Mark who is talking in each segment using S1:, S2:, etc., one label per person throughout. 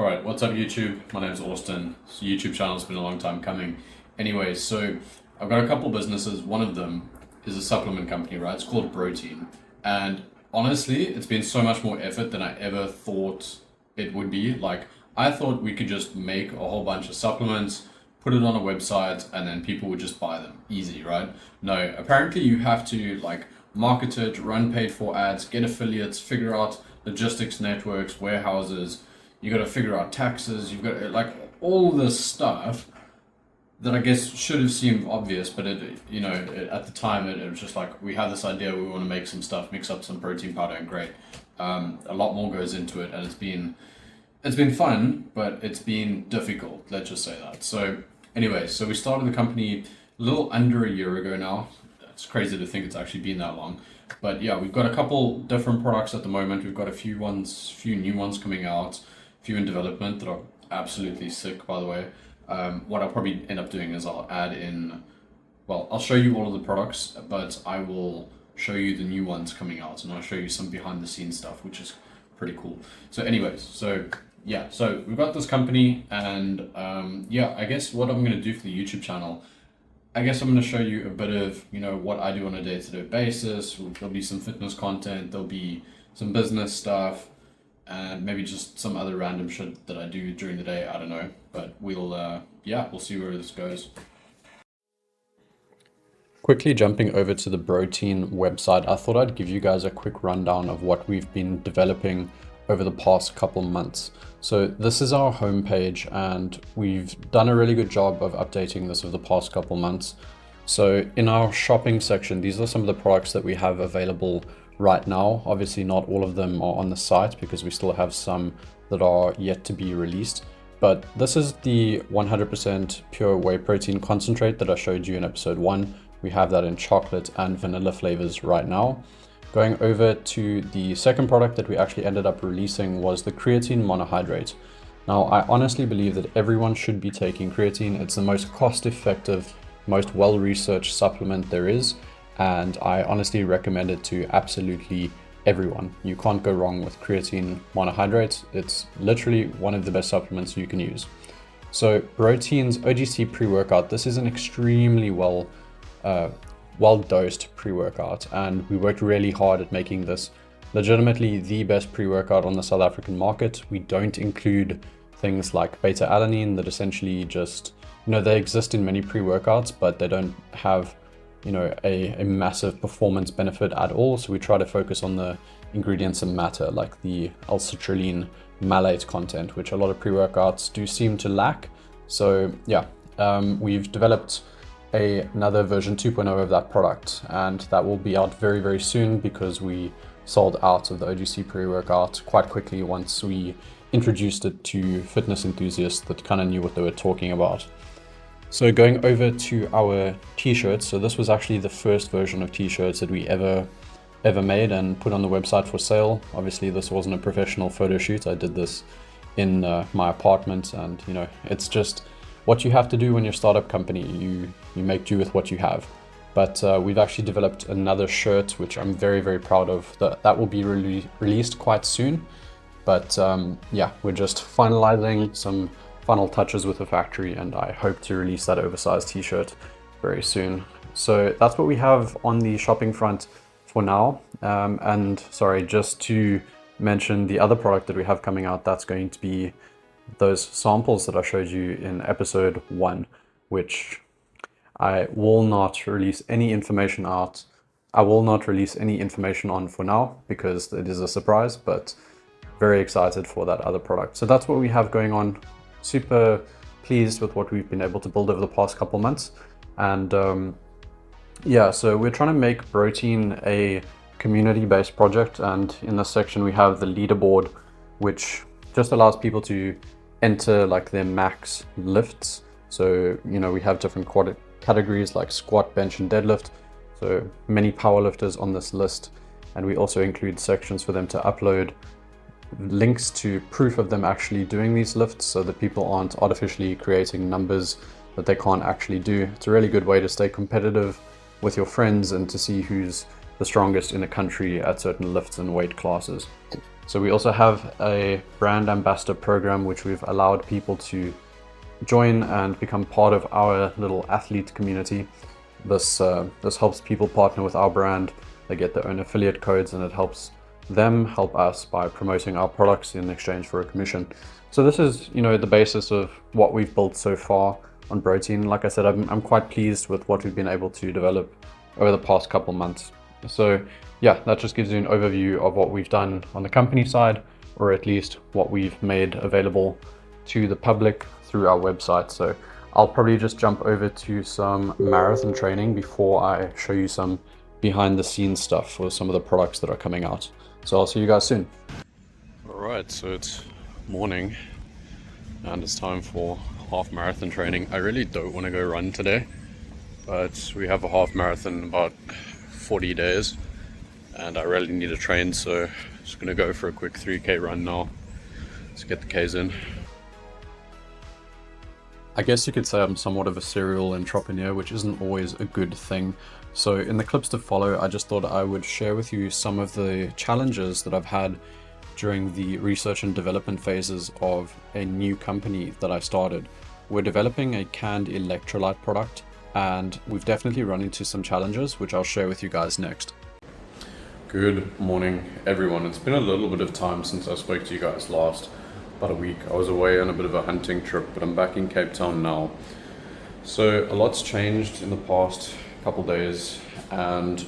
S1: All right, what's up YouTube? My name's Austin. This YouTube channel's been a long time coming. Anyway, so I've got a couple businesses. One of them is a supplement company, right? It's called Brotein. And honestly, it's been so much more effort than I ever thought it would be. Like, I thought we could just make a whole bunch of supplements, put it on a website, and then people would just buy them. Easy, right? No, apparently you have to like market it, run paid for ads, get affiliates, figure out logistics networks, warehouses. You got to figure out taxes. You've got like all this stuff that I guess should have seemed obvious, but at the time it was just like we have this idea, we want to make some stuff, mix up some protein powder, and great. A lot more goes into it, and it's been fun, but it's been difficult. Let's just say that. So anyway, so we started the company a little under a year ago now. It's crazy to think it's actually been that long. But yeah, we've got a couple different products at the moment. We've got a few new ones coming out, a few in development that are absolutely sick, by the way. What I'll probably end up doing is I'll show you all of the products, but I will show you the new ones coming out, and I'll show you some behind the scenes stuff, which is pretty cool. So anyways, so we've got this company, and I guess what I'm going to do for the YouTube channel, I guess I'm going to show you a bit of, what I do on a day-to-day basis. There'll be some fitness content, there'll be some business stuff, and maybe just some other random shit that I do during the day. I don't know, but we'll see where this goes. Quickly jumping over to the Brotein website, I thought I'd give you guys a quick rundown of what we've been developing over the past couple months. So this is our homepage, and we've done a really good job of updating this over the past couple months. So in our shopping section, these are some of the products that we have available right now. Obviously not all of them are on the site because we still have some that are yet to be released. But this is the 100% pure whey protein concentrate that I showed you in episode 1. We have that in chocolate and vanilla flavors right now. Going over to the second product that we actually ended up releasing was the creatine monohydrate. Now, I honestly believe that everyone should be taking creatine. It's the most cost-effective, most well-researched supplement there is, and I honestly recommend it to absolutely everyone. You can't go wrong with creatine monohydrate. It's literally one of the best supplements you can use. So Brotein's OGC pre-workout, this is an extremely well-dosed pre-workout, and we worked really hard at making this legitimately the best pre-workout on the South African market. We don't include things like beta-alanine that essentially just, they exist in many pre-workouts, but they don't have, a massive performance benefit at all. So we try to focus on the ingredients that matter, like the L-citrulline malate content, which a lot of pre-workouts do seem to lack. So we've developed another version 2.0 of that product, and that will be out very, very soon because we sold out of the OGC pre-workout quite quickly once we introduced it to fitness enthusiasts that kind of knew what they were talking about. So going over to our t-shirts, so this was actually the first version of t-shirts that we ever made and put on the website for sale. Obviously this wasn't a professional photo shoot. I did this in my apartment, and it's just what you have to do when you're a startup company. You make do with what you have. But we've actually developed another shirt, which I'm very, very proud of. That will be released quite soon. But we're just finalizing some final touches with the factory, and I hope to release that oversized t-shirt very soon. So that's what we have on the shopping front for now. And sorry, just to mention the other product that we have coming out, that's going to be those samples that I showed you in episode 1, which I will not release any information on for now because it is a surprise, but very excited for that other product. So that's what we have going on. Super pleased with what we've been able to build over the past couple months. And so we're trying to make Brotein a community-based project, and in this section we have the leaderboard, which just allows people to enter like their max lifts. So we have different categories like squat, bench, and deadlift. So many powerlifters on this list, and we also include sections for them to upload links to proof of them actually doing these lifts, so that people aren't artificially creating numbers that they can't actually do. It's a really good way to stay competitive with your friends and to see who's the strongest in the country at certain lifts and weight classes.
S2: So we also have a brand ambassador program, which we've allowed people to join and become part of our little athlete community. This helps people partner with our brand. They get their own affiliate codes, and it helps them help us by promoting our products in exchange for a commission. So this is, the basis of what we've built so far on Brotein. Like I said, I'm quite pleased with what we've been able to develop over the past couple months. So yeah, that just gives you an overview of what we've done on the company side, or at least what we've made available to the public through our website. So I'll probably just jump over to some marathon training before I show you some behind the scenes stuff for some of the products that are coming out. So I'll see you guys soon.
S1: All right, so it's morning and it's time for half marathon training. I really don't want to go run today, but we have a half marathon in about 40 days and I really need to train, so I'm just going to go for a quick 3K run now. Let's get the Ks in. I guess you could say I'm somewhat of a serial entrepreneur, which isn't always a good thing. So in the clips to follow, I just thought I would share with you some of the challenges that I've had during the research and development phases of a new company that I started. We're developing a canned electrolyte product, and we've definitely run into some challenges, which I'll share with you guys next. Good morning, everyone. It's been a little bit of time since I spoke to you guys last. About a week. I was away on a bit of a hunting trip, but I'm back in Cape Town now. So a lot's changed in the past couple days, and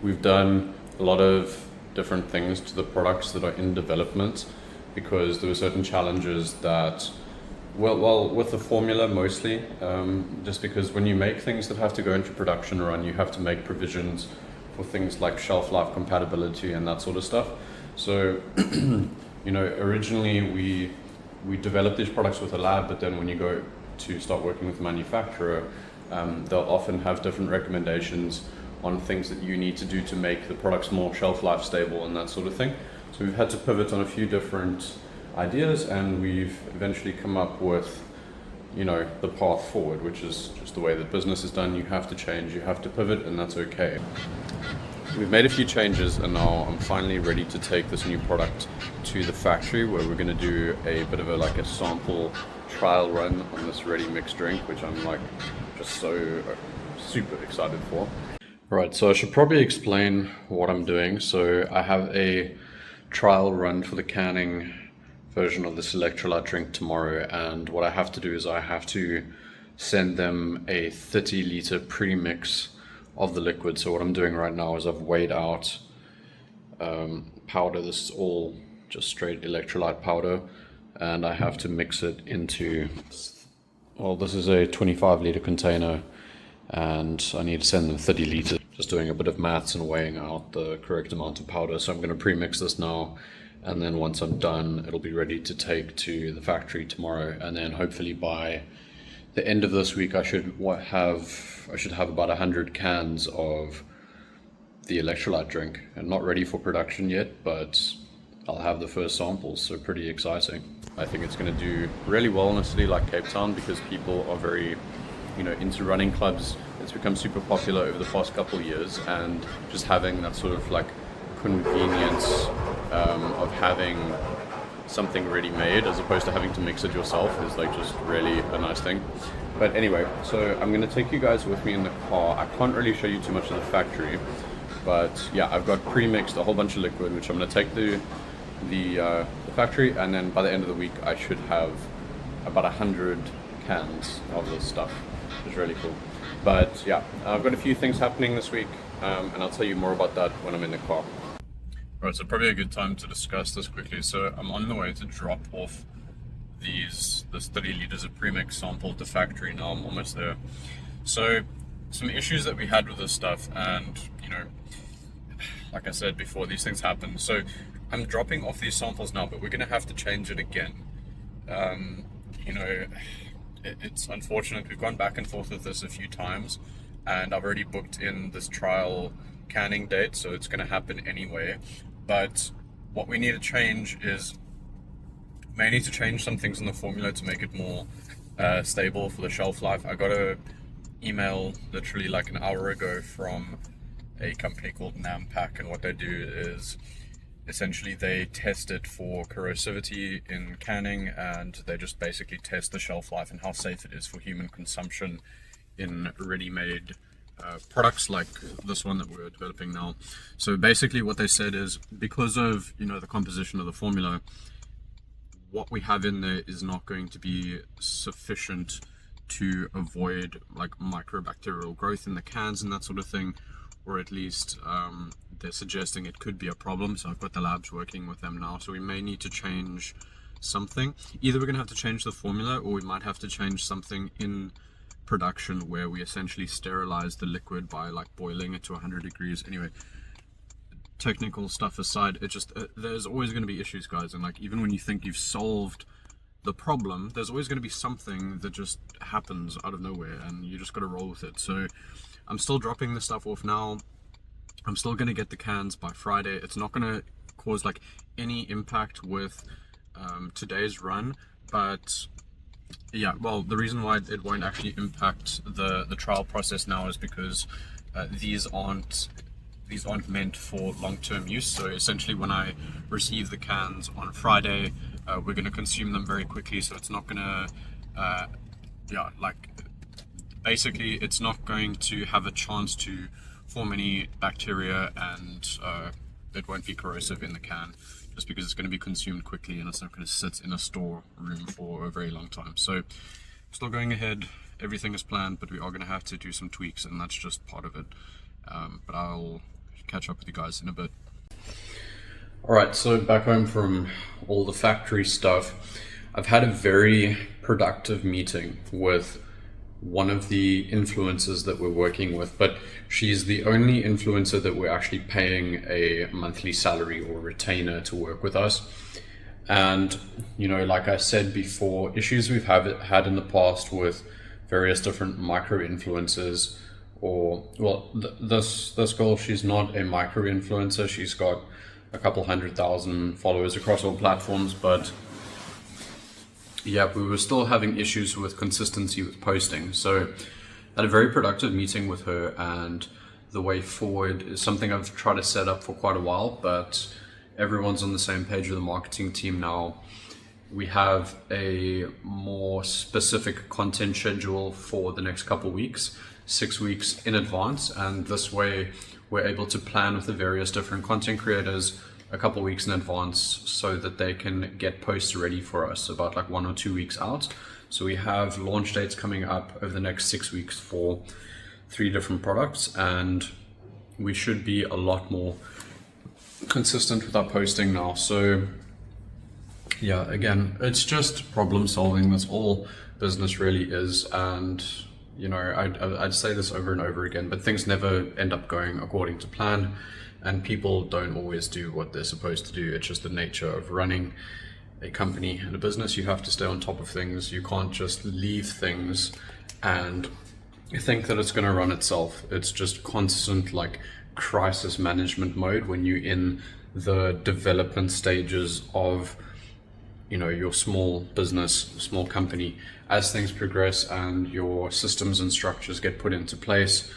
S1: we've done a lot of different things to the products that are in development, because there were certain challenges that, well, with the formula mostly, just because when you make things that have to go into production run, you have to make provisions for things like shelf life compatibility and that sort of stuff. So originally we developed these products with a lab, but then when you go to start working with the manufacturer, they'll often have different recommendations on things that you need to do to make the products more shelf life stable and that sort of thing. So we've had to pivot on a few different ideas, and we've eventually come up with the path forward, which is just the way that business is done. You have to change, you have to pivot, and that's okay. We've made a few changes, and now I'm finally ready to take this new product to the factory, where we're going to do a bit of a sample trial run on this ready mixed drink, which I'm just so super excited for. Right, so I should probably explain what I'm doing. So I have a trial run for the canning version of this electrolyte drink tomorrow, and what I have to do is I have to send them a 30-liter pre-mix of the liquid. So what I'm doing right now is I've weighed out powder. This is all just straight electrolyte powder, and I have to mix it into, well, this is a 25-liter container, and I need to send them 30 liters. Just doing a bit of maths and weighing out the correct amount of powder. So I'm going to pre-mix this now, and then once I'm done, it'll be ready to take to the factory tomorrow, and then hopefully by the end of this week I should have about 100 cans of the electrolyte drink, and not ready for production yet, but I'll have the first samples, so pretty exciting. I think it's going to do really well in a city like Cape Town, because people are very into running clubs. It's become super popular over the past couple of years, and just having that sort of convenience of having something ready made as opposed to having to mix it yourself is just really a nice thing. But anyway, so I'm going to take you guys with me in the car. I can't really show you too much of the factory, but yeah, I've got pre-mixed a whole bunch of liquid, which I'm going to take to the factory, and then by the end of the week I should have about 100 cans of this stuff, which is really cool. But yeah, I've got a few things happening this week, and I'll tell you more about that when I'm in the car. Right, so probably a good time to discuss this quickly. So I'm on the way to drop off this 30 liters of premix sample at the factory now. I'm almost there. So some issues that we had with this stuff, and like I said before, these things happen. So I'm dropping off these samples now, but we're gonna have to change it again. It's unfortunate. We've gone back and forth with this a few times, and I've already booked in this trial canning date, so it's going to happen anyway. But what we need to change is, may need to change some things in the formula to make it more stable for the shelf life. I got an email literally an hour ago from a company called Nampak, and what they do is essentially they test it for corrosivity in canning, and they just basically test the shelf life and how safe it is for human consumption in ready-made products like this one that we're developing now. So basically what they said is, because of the composition of the formula, what we have in there is not going to be sufficient to avoid like microbacterial growth in the cans and that sort of thing, or at least they're suggesting it could be a problem. So I've got the labs working with them now, so we may need to change something. Either we're going to have to change the formula, or we might have to change something in production where we essentially sterilize the liquid by like boiling it to 100 degrees. Anyway, technical stuff aside, it just there's always going to be issues, guys, and like even when you think you've solved the problem, there's always going to be something that just happens out of nowhere, and you just got to roll with it. So I'm still dropping the stuff off now. I'm still going to get the cans by Friday. It's not going to cause like any impact with today's run, but yeah, well, the reason why it won't actually impact the trial process now is because these aren't meant for long-term use. So essentially when I receive the cans on Friday, we're going to consume them very quickly, so it's not going to basically it's not going to have a chance to form any bacteria, and it won't be corrosive in the can, just because it's going to be consumed quickly and it's not going to sit in a store room for a very long time. So still going ahead, everything is planned, but we are going to have to do some tweaks, and that's just part of it. But I'll catch up with you guys in a bit. Alright, so back home from all the factory stuff, I've had a very productive meeting with one of the influencers that we're working with, but she's the only influencer that we're actually paying a monthly salary or retainer to work with us. And like I said before, issues we've had in the past with various different micro influencers, or this girl, she's not a micro influencer, she's got a couple 100,000 followers across all platforms, but yeah, we were still having issues with consistency with posting. So I had a very productive meeting with her, and the way forward is something I've tried to set up for quite a while, but everyone's on the same page with the marketing team now. We have a more specific content schedule for the next couple weeks, 6 weeks in advance, and this way we're able to plan with the various different content creators a couple weeks in advance, so that they can get posts ready for us about like 1 or 2 weeks out. So we have launch dates coming up over the next 6 weeks for 3 different products, and we should be a lot more consistent with our posting now. So yeah, again, it's just problem solving. That's all business really is. And I'd say this over and over again, but things never end up going according to plan, and people don't always do what they're supposed to do. It's just the nature of running a company and a business. You have to stay on top of things. You can't just leave things and think that it's going to run itself. It's just constant like crisis management mode when you're in the development stages of your small business, small company. As things progress and your systems and structures get put into place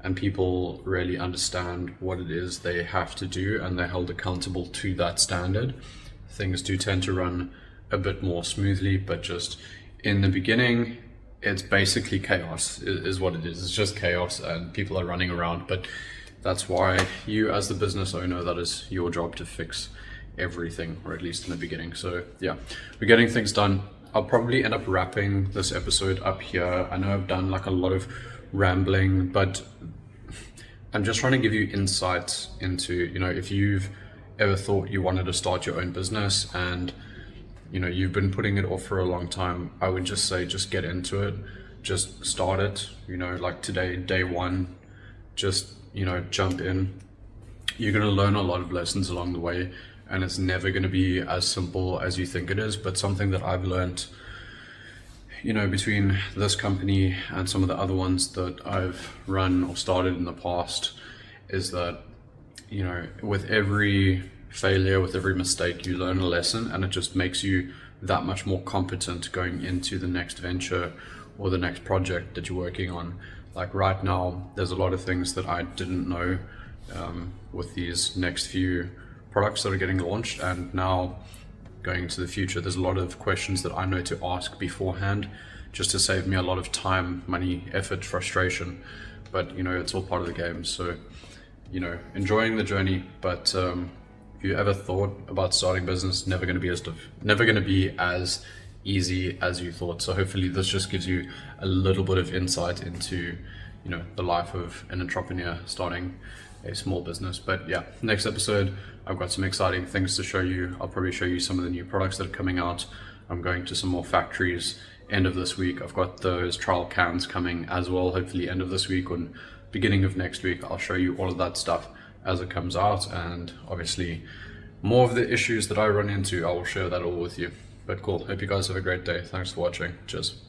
S1: and people really understand what it is they have to do and they're held accountable to that standard, things do tend to run a bit more smoothly. But just in the beginning, it's basically chaos is what it is. It's just chaos and people are running around. But that's why you, as the business owner, that is your job to fix everything, or at least in the beginning. So yeah, we're getting things done. I'll probably end up wrapping this episode up here. I know I've done like a lot of rambling, but I'm just trying to give you insights into, if you've ever thought you wanted to start your own business and you've been putting it off for a long time, I would just say, just get into it, just start it. Like today, day one, just jump in. You're going to learn a lot of lessons along the way, and it's never going to be as simple as you think it is. But something that I've learned, between this company and some of the other ones that I've run or started in the past, is that, with every failure, with every mistake, you learn a lesson, and it just makes you that much more competent going into the next venture or the next project that you're working on. Like right now, there's a lot of things that I didn't know with these next few
S2: products that are getting launched, and now going into the future, there's a lot of questions that I know to ask beforehand, just to save me a lot of time, money, effort, frustration. But you know, it's all part of the game. So, you know, enjoying the journey. But if you ever thought about starting business, never going to be as easy as you thought. So hopefully this just gives you a little bit of insight into, you know, the life of an entrepreneur starting a small business. But yeah, next episode, I've got some exciting things to show you. I'll probably show you some of the new products that are coming out. I'm going to some more factories end of this week. I've got those trial cans coming as well, hopefully end of this week or beginning of next week. I'll show you all of that stuff as it comes out, and obviously more of the issues that I run into, I will share that all with you. But cool, hope you guys have a great day. Thanks for watching. Cheers.